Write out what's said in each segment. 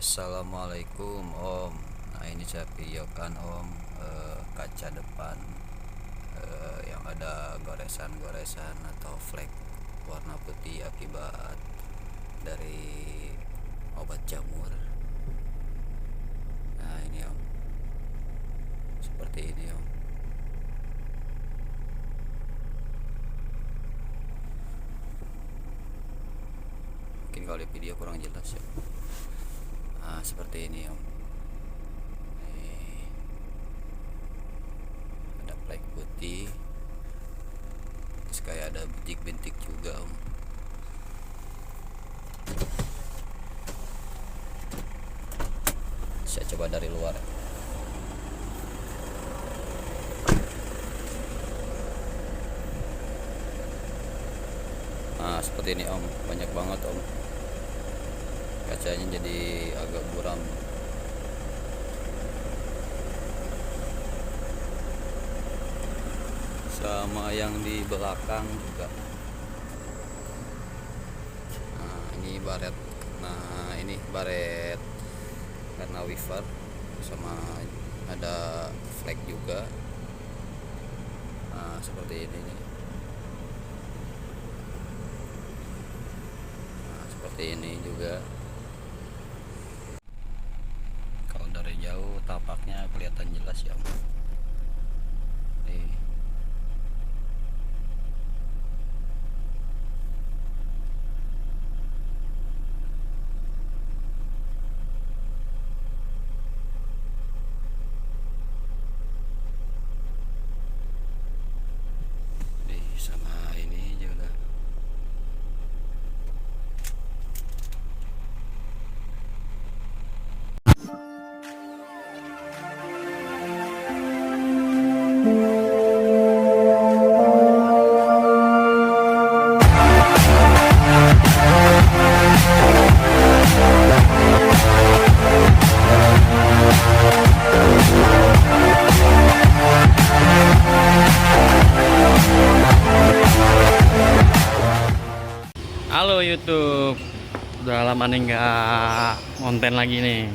Assalamualaikum Om. Nah ini saya videokan Om, kaca depan yang ada goresan-goresan atau flek warna putih akibat dari obat jamur. Nah ini Om, seperti ini Om. Mungkin kalau di video kurang jelas ya. Nah seperti ini Om. Nih, ada flek putih, terus kayak ada bintik-bintik juga Om. Saya coba dari luar. Nah seperti ini Om, banyak banget Om, kacanya jadi agak buram. Sama yang di belakang juga. Nah ini baret, karena wiper, sama ada flek juga. Nah seperti ini nih. Nah seperti ini juga. Kalau dari jauh tapaknya kelihatan jelas ya Om. Nih. Sama ini juga. Halo YouTube, udah lama nih nggak konten lagi nih.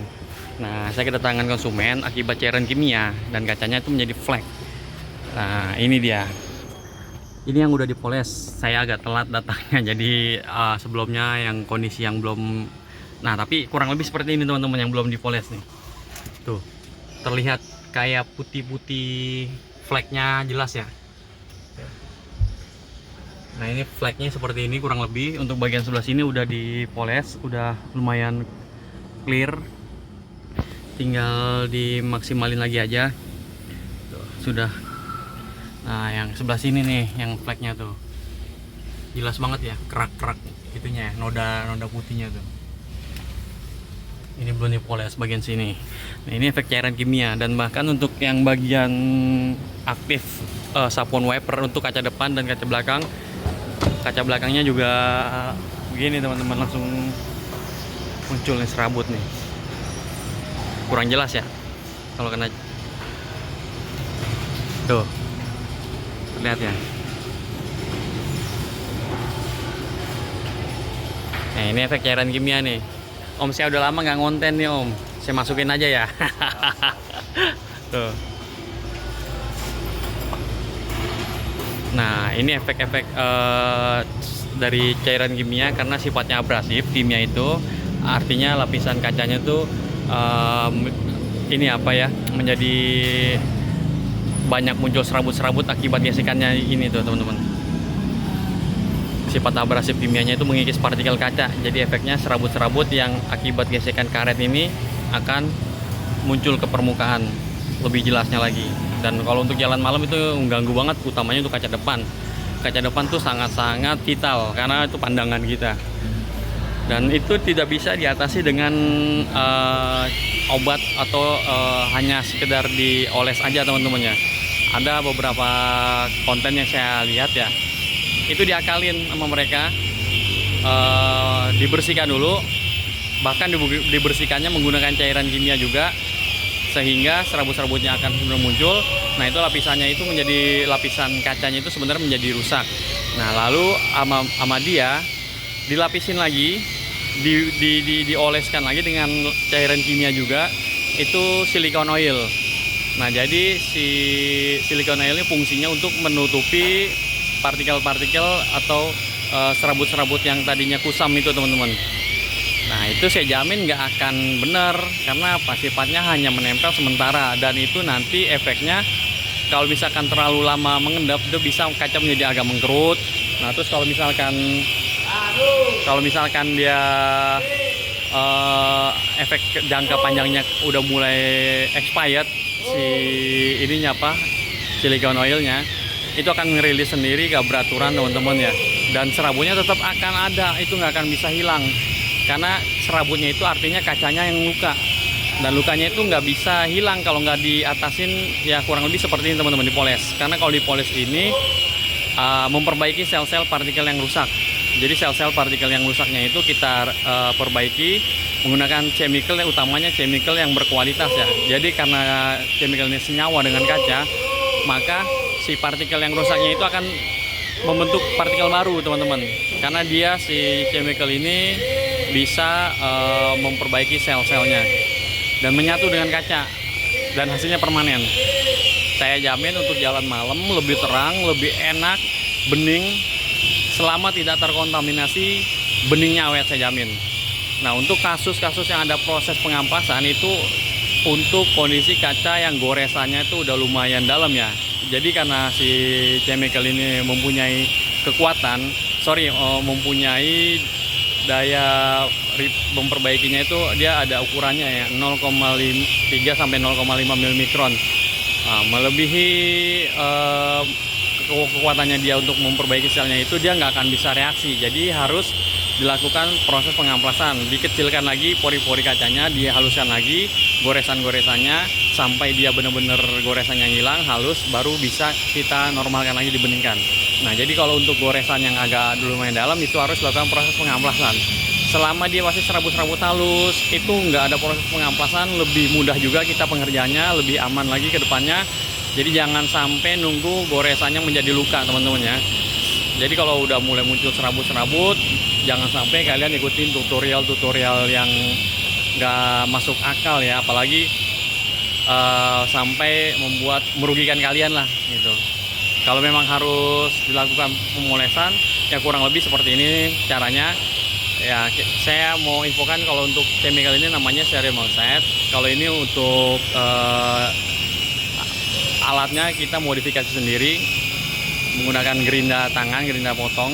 Nah, saya kedatangan konsumen akibat cairan kimia dan kacanya itu menjadi flek. Nah, ini dia. Ini yang udah dipoles. Saya agak telat datangnya, jadi sebelumnya yang kondisi yang belum. Nah, tapi kurang lebih seperti ini teman-teman yang belum dipoles nih. Tuh, terlihat kayak putih-putih, fleknya jelas ya. Nah ini flagnya seperti ini kurang lebih. Untuk bagian sebelah sini udah dipoles, udah lumayan clear, tinggal dimaksimalin lagi aja. Tuh, sudah. Nah yang sebelah sini nih, yang flagnya tuh jelas banget ya, kerak-kerak itunya ya, noda putihnya tuh. Ini belum dipoles bagian sini. Nah ini efek cairan kimia. Dan bahkan untuk yang bagian aktif sapon wiper untuk kaca depan dan kaca belakang, kaca belakangnya juga begini teman-teman, langsung muncul nih serabut nih. Kurang jelas ya kalau kena. Tuh, terlihat ya. Nah ini efek cairan kimia nih Om. Saya udah lama nggak ngonten nih Om, saya masukin aja ya. Tuh. Nah ini efek-efek dari cairan kimia karena sifatnya abrasif. Kimia itu artinya lapisan kacanya tuh ini apa ya, menjadi banyak muncul serabut-serabut akibat gesekannya ini tuh teman-teman. Sifat abrasif kimianya itu mengikis partikel kaca, jadi efeknya serabut-serabut yang akibat gesekan karet ini akan muncul ke permukaan lebih jelasnya lagi. Dan kalau untuk jalan malam itu mengganggu banget, utamanya untuk kaca depan. Kaca depan tuh sangat-sangat vital karena itu pandangan kita. Dan itu tidak bisa diatasi dengan obat atau hanya sekedar dioles aja teman-teman ya. Ada beberapa konten yang saya lihat ya, itu diakalin sama mereka, dibersihkan dulu, bahkan dibersihkannya menggunakan cairan kimia juga, sehingga serabut-serabutnya akan muncul. Nah itu lapisannya itu menjadi, lapisan kacanya itu sebenarnya menjadi rusak. Nah lalu sama dia dilapisin lagi dioleskan lagi dengan cairan kimia juga, itu silikon oil. Nah, jadi si silikon oil ini fungsinya untuk menutupi partikel-partikel atau serabut-serabut yang tadinya kusam itu, teman-teman. Nah, itu saya jamin nggak akan benar, karena apa, sifatnya hanya menempel sementara, dan itu nanti efeknya kalau misalkan terlalu lama mengendap itu bisa kaca menjadi agak mengkerut. Nah, terus kalau misalkan dia efek jangka panjangnya udah mulai expired, si ininya apa, silikon oilnya itu akan ngerilis sendiri, gak beraturan, teman-teman ya. Dan serabutnya tetap akan ada, itu nggak akan bisa hilang, karena serabutnya itu artinya kacanya yang luka, dan lukanya itu nggak bisa hilang kalau nggak diatasin. Ya kurang lebih seperti ini, teman-teman, dipoles. Karena kalau dipoles ini memperbaiki sel-sel partikel yang rusak. Jadi sel-sel partikel yang rusaknya itu kita perbaiki menggunakan chemical, utamanya chemical yang berkualitas ya. Jadi karena chemical ini senyawa dengan kaca, maka si partikel yang rusaknya itu akan membentuk partikel baru, teman-teman. Karena dia, si chemical ini bisa memperbaiki sel-selnya dan menyatu dengan kaca, dan hasilnya permanen. Saya jamin untuk jalan malam lebih terang, lebih enak, bening, selama tidak terkontaminasi, beningnya awet, saya jamin. Nah, untuk kasus-kasus yang ada proses pengampasan itu untuk kondisi kaca yang goresannya itu udah lumayan dalam ya. Jadi karena si chemical ini mempunyai kekuatan, mempunyai daya memperbaikinya itu, dia ada ukurannya ya, 0,3 sampai 0,5 mm. Melebihi kekuatannya dia untuk memperbaiki selnya itu, dia nggak akan bisa reaksi. Jadi harus dilakukan proses pengamplasan, dikecilkan lagi pori-pori kacanya, dihaluskan lagi goresan-goresannya sampai dia benar-benar goresannya hilang, halus, baru bisa kita normalkan lagi, dibeningkan. Nah, jadi kalau untuk goresan yang agak lumayan dalam itu harus dilakukan proses pengamplasan. Selama dia masih serabut-serabut halus, itu nggak ada proses pengamplasan, lebih mudah juga kita pengerjaannya, lebih aman lagi ke depannya. Jadi jangan sampai nunggu goresannya menjadi luka, teman-teman ya. Jadi kalau udah mulai muncul serabut-serabut, jangan sampai kalian ikutin tutorial-tutorial yang nggak masuk akal ya, apalagi sampai merugikan kalian lah gitu. Kalau memang harus dilakukan pemolesan, ya kurang lebih seperti ini caranya. Ya, saya mau infokan kalau untuk chemical ini namanya Ceramolset. Kalau ini untuk alatnya kita modifikasi sendiri menggunakan gerinda tangan, gerinda potong,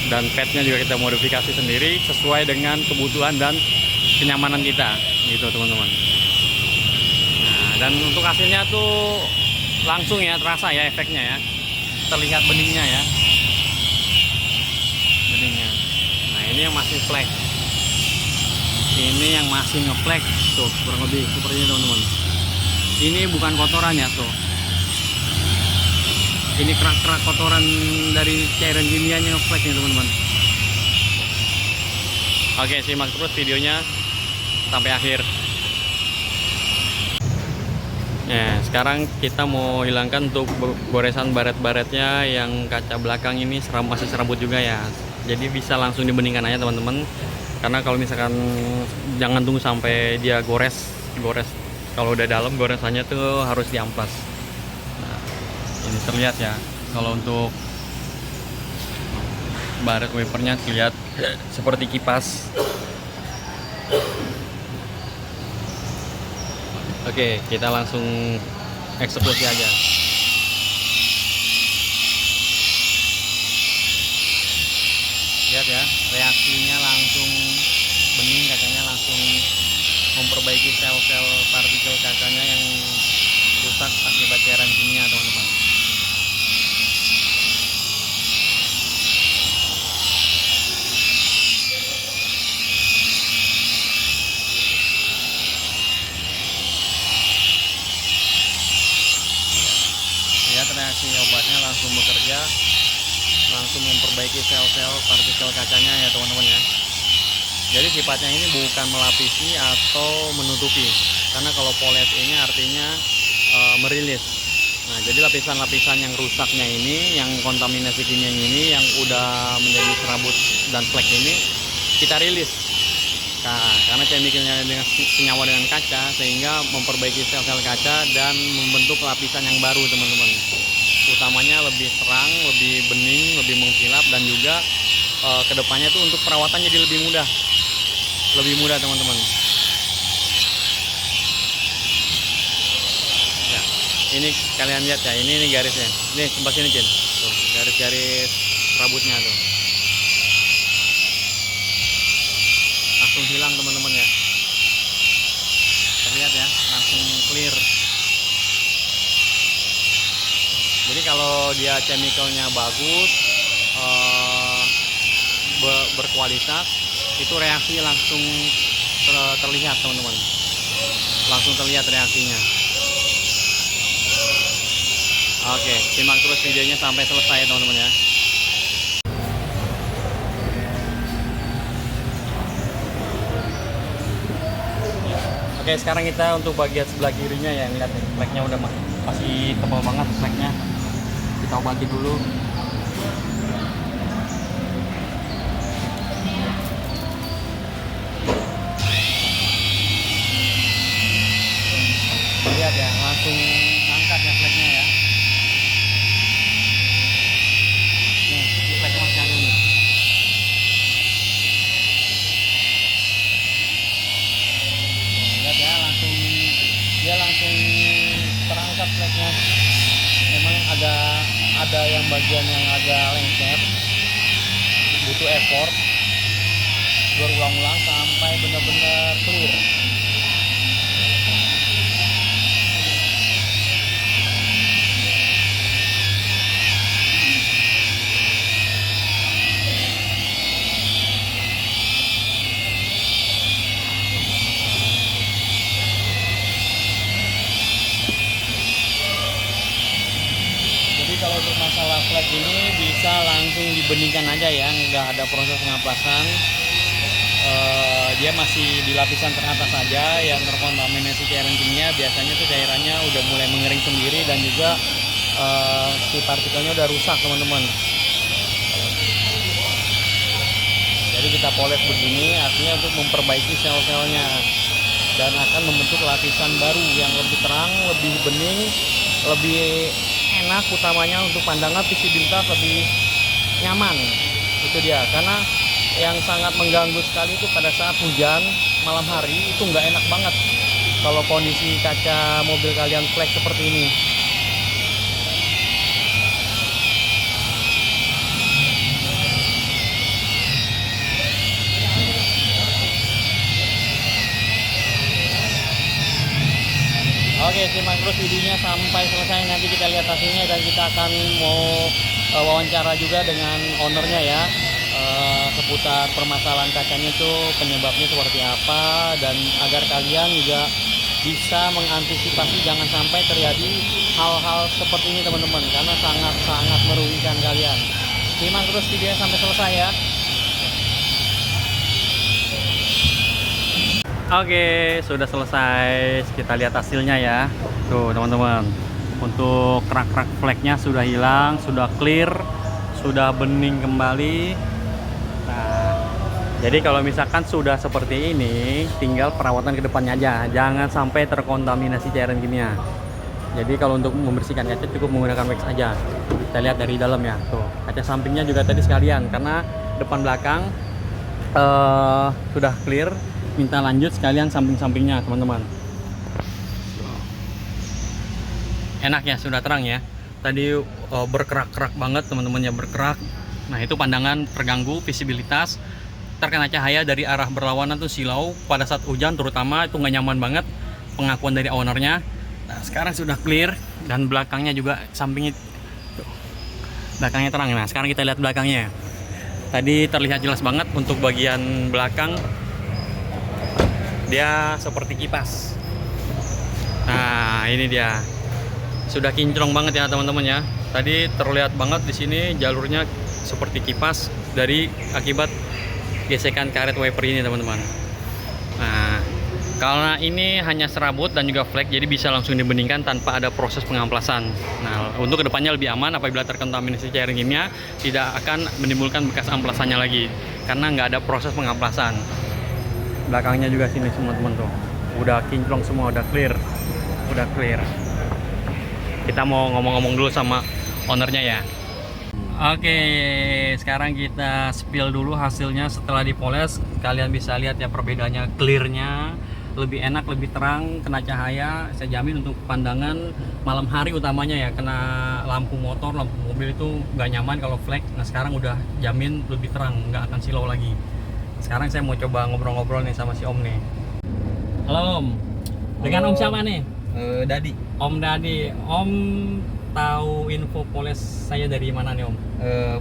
dan padnya juga kita modifikasi sendiri sesuai dengan kebutuhan dan kenyamanan kita gitu, teman-teman. Nah, dan untuk hasilnya tuh langsung ya, terasa ya efeknya ya, terlihat beningnya ya, beningnya. Nah, ini yang masih flek, ini yang masih ngeflek tuh, kurang lebih seperti ini, teman-teman. Ini bukan kotoran ya tuh, ini kerak-kerak kotoran dari cairan kimianya ngeflek nih, teman-teman. Oke, simak terus videonya sampai akhir. Ya, sekarang kita mau hilangkan untuk goresan baret-baretnya yang kaca belakang ini masih serabut juga ya. Jadi bisa langsung dibeningkan aja, teman-teman. Karena kalau misalkan jangan tunggu sampai dia gores. Kalau udah dalam goresannya tuh harus diamplas. Nah, ini terlihat ya. Kalau untuk baret wipernya terlihat seperti kipas. Oke, kita langsung eksekusi aja. Lihat ya, reaksinya langsung bening, kacanya langsung memperbaiki sel-sel partikel kacanya yang rusak akibat cairan kimia, teman-teman. Lihat reaksi obatnya langsung bekerja, langsung memperbaiki sel-sel partikel kacanya ya, teman-teman ya. Jadi sifatnya ini bukan melapisi atau menutupi, karena kalau poles ini artinya merilis. Nah, jadi lapisan-lapisan yang rusaknya ini, yang kontaminasi kimia ini, yang udah menjadi serabut dan flek ini, kita rilis Karena chemicalnya dengan senyawa dengan kaca, sehingga memperbaiki sel-sel kaca dan membentuk lapisan yang baru teman-teman. Utamanya lebih terang, lebih bening, lebih mengkilap, dan juga kedepannya tuh untuk perawatan jadi lebih mudah teman-teman. Ya, ini kalian lihat ya, ini garisnya, ini sebelah sini Cin, tuh garis-garis rambutnya tuh langsung hilang teman-teman ya, terlihat ya, langsung clear. Jadi kalau dia chemicalnya bagus, berkualitas, itu reaksi langsung terlihat teman-teman, langsung terlihat reaksinya. Oke, simak terus videonya sampai selesai teman-teman ya. Oke, sekarang kita untuk bagian sebelah kirinya ya, lihat nih, fleknya udah masih tebal banget fleknya. Kita obati dulu. Lihat ya, langsung angkat ya fleknya ya. Nih, ini fleknya masih ada nih. Lihat ya, dia langsung terangkat fleknya. Memang ada yang bagian yang agak lengket, butuh effort berulang-ulang sampai benar-benar clear. Kalau untuk masalah flek ini bisa langsung dibeningkan aja ya, nggak ada proses pengaplasan. Dia masih di lapisan teratas saja yang terkontaminasi cairan kimia. Biasanya tuh cairannya udah mulai mengering sendiri, dan juga si partikelnya udah rusak teman-teman. Jadi kita poles begini artinya untuk memperbaiki sel-selnya, dan akan membentuk lapisan baru yang lebih terang, lebih bening, lebih enak, utamanya untuk pandangan, visibilitas lebih nyaman. Itu dia, karena yang sangat mengganggu sekali itu pada saat hujan malam hari, itu nggak enak banget kalau kondisi kaca mobil kalian flek seperti ini. Oke, simak terus videonya sampai selesai, nanti kita lihat hasilnya, dan kita akan mau wawancara juga dengan ownernya ya, seputar permasalahan kacanya itu penyebabnya seperti apa, dan agar kalian juga bisa mengantisipasi jangan sampai terjadi hal-hal seperti ini teman-teman, karena sangat-sangat merugikan kalian. Simak terus videonya sampai selesai ya. Oke, sudah selesai. Kita lihat hasilnya ya. Tuh teman-teman, untuk kerak-kerak fleknya sudah hilang, sudah clear, sudah bening kembali. Nah, jadi kalau misalkan sudah seperti ini, tinggal perawatan ke depannya aja. Jangan sampai terkontaminasi cairan kimia. Jadi kalau untuk membersihkan kaca cukup menggunakan wax aja. Kita lihat dari dalam ya. Tuh, kaca sampingnya juga tadi sekalian, karena depan belakang sudah clear. Minta lanjut sekalian samping-sampingnya teman-teman. Enak ya, sudah terang ya. Tadi berkerak-kerak banget teman-teman ya, berkerak. Nah itu pandangan terganggu, visibilitas, terkena cahaya dari arah berlawanan tuh silau pada saat hujan terutama, itu nggak nyaman banget. Pengakuan dari ownernya. Nah sekarang sudah clear, dan belakangnya juga sampingnya tuh, belakangnya terang. Nah sekarang kita lihat belakangnya. Tadi terlihat jelas banget untuk bagian belakang, dia seperti kipas. Nah ini dia, sudah kinclong banget ya teman-teman ya. Tadi terlihat banget di sini jalurnya seperti kipas dari akibat gesekan karet wiper ini teman-teman. Nah karena ini hanya serabut dan juga flek, jadi bisa langsung dibeningkan tanpa ada proses pengamplasan. Nah untuk kedepannya lebih aman, apabila terkontaminasi cairan kimia tidak akan menimbulkan bekas amplasannya lagi, karena nggak ada proses pengamplasan. belakangnya juga sini semua teman tuh udah kinclong semua, udah clear. Kita mau ngomong-ngomong dulu sama ownernya ya. Oke, sekarang kita spill dulu hasilnya setelah dipoles. Kalian bisa lihat ya perbedaannya, clearnya lebih enak, lebih terang, kena cahaya. Saya jamin untuk pandangan malam hari utamanya ya, kena lampu motor, lampu mobil itu nggak nyaman kalau flash. Nah sekarang udah jamin lebih terang, nggak akan silau lagi. Sekarang saya mau coba ngobrol-ngobrol nih sama si Om nih. Halo Om, dengan Om siapa nih? Dadi. Om Dadi. Om tahu info poles saya dari mana nih Om?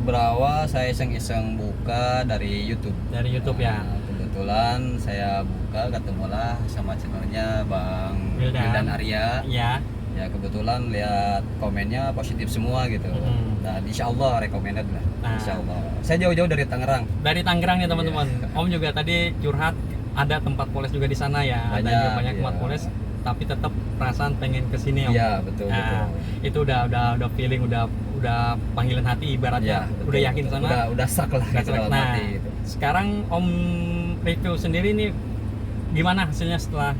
Berawal saya iseng-iseng buka dari YouTube. Dari YouTube ya. Kebetulan saya buka ketemulah sama channelnya Bang Wildan Arya. Iya. Ya kebetulan lihat komennya positif semua gitu. Dan insya Allah recommended lah. Nah. Insya Allah. Saya jauh-jauh dari Tangerang. Dari Tangerang nih teman-teman. Om juga tadi curhat ada tempat poles juga di sana ya. Ada banyak tempat poles. Tapi tetap perasaan pengen kesini Om. Iya betul. Nah, itu udah feeling, udah panggilan hati ibaratnya. Ya, udah yakin sana. Udah sak lah. Gitu, nah, gitu. sekarang Om review sendiri nih gimana hasilnya setelah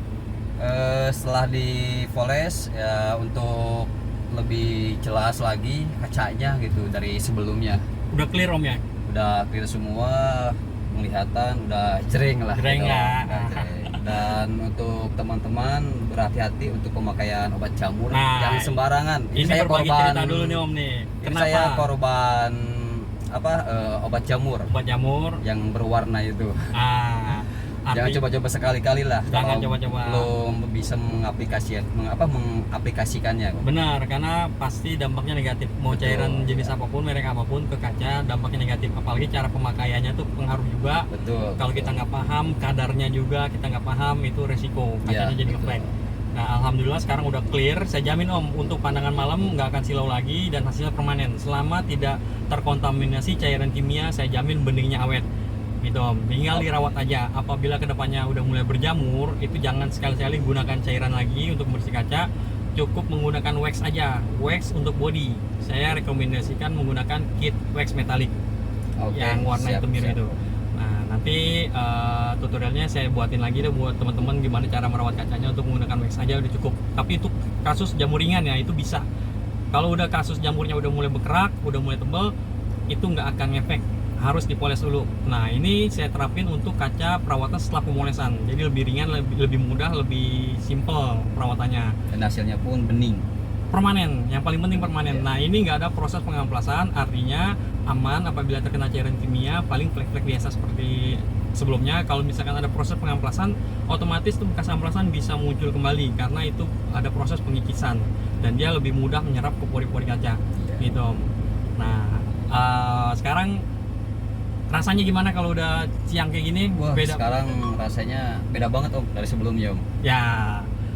dipoles ya, untuk lebih jelas lagi kacanya gitu dari sebelumnya. Udah clear Om ya? Udah clear semua, penglihatan udah jering lah. Jering gitu. ya. Dan untuk teman-teman berhati-hati untuk pemakaian obat jamur yang sembarangan. Ini saya korban cerita dulu nih Om nih. Kenapa? Saya korban obat jamur. Obat jamur yang berwarna itu. Jangan Arti, coba-coba sekali-kali lah. Jangan kalau coba-coba. belum bisa mengaplikasikannya. Benar, karena pasti dampaknya negatif. Mau Betul, cairan jenis ya. apapun, merek apapun ke kaca dampaknya negatif. Apalagi cara pemakaiannya tuh pengaruh juga. Betul. Kalau kita nggak paham kadarnya juga, kita nggak paham itu resiko kacanya Ya, jadi ngeflek. Nah alhamdulillah sekarang udah clear. Saya jamin Om untuk pandangan malam nggak akan silau lagi dan hasilnya permanen. Selama tidak terkontaminasi cairan kimia, saya jamin beningnya awet. Gitu Om, tinggal dirawat aja. Apabila kedepannya udah mulai berjamur, itu jangan sekali-kali gunakan cairan lagi untuk bersih kaca. Cukup menggunakan wax aja, wax untuk body. Saya rekomendasikan menggunakan kit wax metalik yang warna hitam biru itu. Nah nanti tutorialnya saya buatin lagi deh buat teman-teman gimana cara merawat kacanya untuk menggunakan wax aja udah cukup. Tapi itu kasus jamur ringan ya, itu bisa. Kalau udah kasus jamurnya udah mulai berkerak, udah mulai tebal, itu nggak akan ngefek. Harus dipoles dulu. Nah ini saya terapin untuk kaca perawatan setelah pemolesan, jadi lebih ringan, lebih mudah, lebih simple perawatannya. Dan hasilnya pun bening, permanen. Yang paling penting permanen. Nah ini nggak ada proses pengamplasan, artinya aman apabila terkena cairan kimia. Paling flek-flek biasa seperti sebelumnya. Kalau misalkan ada proses pengamplasan, otomatis tuh bekas amplasan bisa muncul kembali karena itu ada proses pengikisan dan dia lebih mudah menyerap ke pori-pori kaca. Gitu. Nah sekarang rasanya gimana kalau udah siang kayak gini? Wah, beda. Sekarang rasanya beda banget Om dari sebelumnya Om. Ya.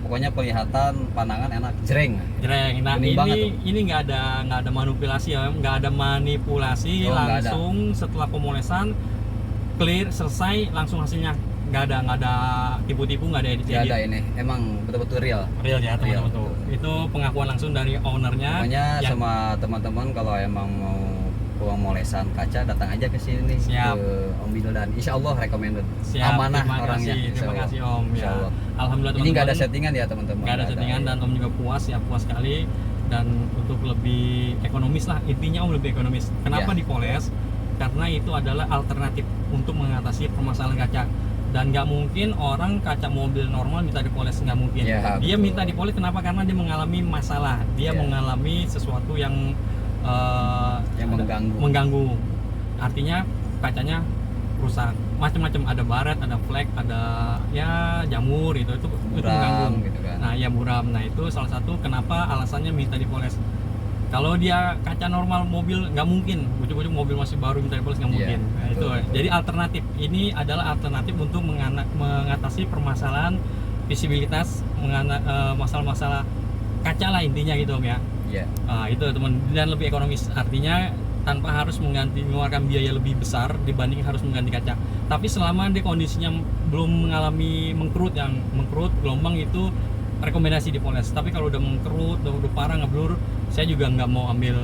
Pokoknya kelihatan pandangan enak, jreng. Nah ini nggak ada manipulasi ya, nggak ada manipulasi. Langsung setelah pemolesan clear selesai langsung hasilnya. Nggak ada tipu-tipu, nggak ada edit. Nggak ada ini, emang betul-betul real ya teman-teman tuh. Itu pengakuan langsung dari ownernya. Pokoknya sama teman-teman kalau emang mau pemolesan kaca datang aja ke sini. Siap. Ke Om Wildan, insya Allah recommended. Siap, Amanah terima orangnya. Terima kasih Om. Ya. Ini Alhamdulillah teman-teman. nggak ada settingan ya teman-teman. Nggak ada settingan dan Om juga puas sekali. Dan untuk lebih ekonomis lah, intinya Om lebih ekonomis. Kenapa dipoles? Karena itu adalah alternatif untuk mengatasi permasalahan kaca. Dan nggak mungkin orang kaca mobil normal minta dipoles, nggak mungkin. Ya, dia minta dipoles kenapa? Karena dia mengalami masalah. Dia mengalami sesuatu yang mengganggu. Artinya kacanya rusak, macam-macam, ada baret, ada flek, ada ya jamur itu mengganggu gitu kan. Nah ya buram. Nah itu salah satu kenapa alasannya minta dipoles. Kalau dia kaca normal mobil nggak mungkin, ujuk-ujuk mobil masih baru minta dipoles, nggak mungkin. Nah, itu jadi alternatif. Ini adalah alternatif untuk mengatasi permasalahan visibilitas, masalah-masalah kaca lah intinya gitu Om ya. Itu teman, dan lebih ekonomis, artinya tanpa harus mengeluarkan biaya lebih besar dibanding harus mengganti kaca. Tapi selama dia kondisinya belum mengalami mengkerut gelombang itu rekomendasi dipoles. Tapi kalau udah mengkerut, udah parah ngeblur, saya juga nggak mau ambil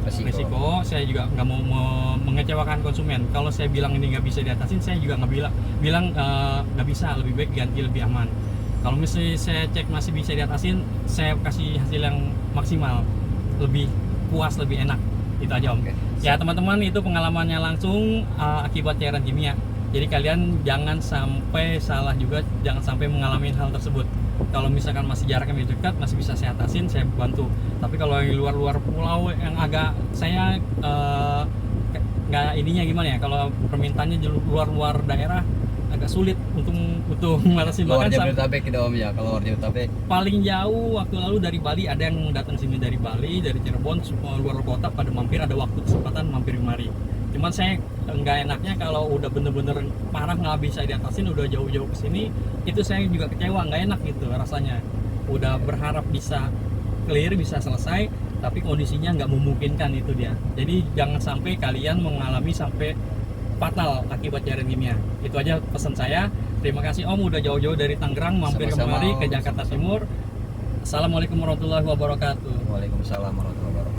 risiko. Saya juga nggak mau mengecewakan konsumen. Kalau saya bilang ini nggak bisa diatasin, saya juga nggak bilang nggak bisa, lebih baik ganti, lebih aman. Kalau misalnya saya cek masih bisa diatasin, saya kasih hasil yang maksimal, lebih puas, lebih enak. Itu aja Om. Ya teman-teman, itu pengalamannya langsung akibat cairan kimia. Jadi kalian jangan sampai salah juga, jangan sampai mengalami hal tersebut. Kalau misalkan masih jaraknya lebih dekat, masih bisa saya atasin, saya bantu. Tapi kalau yang luar-luar pulau yang agak saya nggak ininya gimana ya, kalau permintaannya luar-luar daerah agak sulit untuk mengatasi. Luar Bahkan Jabodetabek gitu Om ya, kalau luar Jabodetabek. paling jauh waktu lalu dari Bali, ada yang datang sini dari Bali, dari Cirebon, semua luar kota pada mampir, ada waktu kesempatan mampir kemari. Cuman saya nggak enaknya kalau udah bener-bener parah nggak bisa diatasin, udah jauh-jauh ke sini, itu saya juga kecewa, nggak enak gitu rasanya. Udah berharap bisa clear, bisa selesai, tapi kondisinya nggak memungkinkan, itu dia. Jadi jangan sampai kalian mengalami sampai fatal akibat cairan kimia. Itu aja pesan saya. Terima kasih Om udah jauh-jauh dari Tangerang mampir kemari ke Jakarta Timur. Assalamualaikum warahmatullahi wabarakatuh. Waalaikumsalam warahmatullahi wabarakatuh.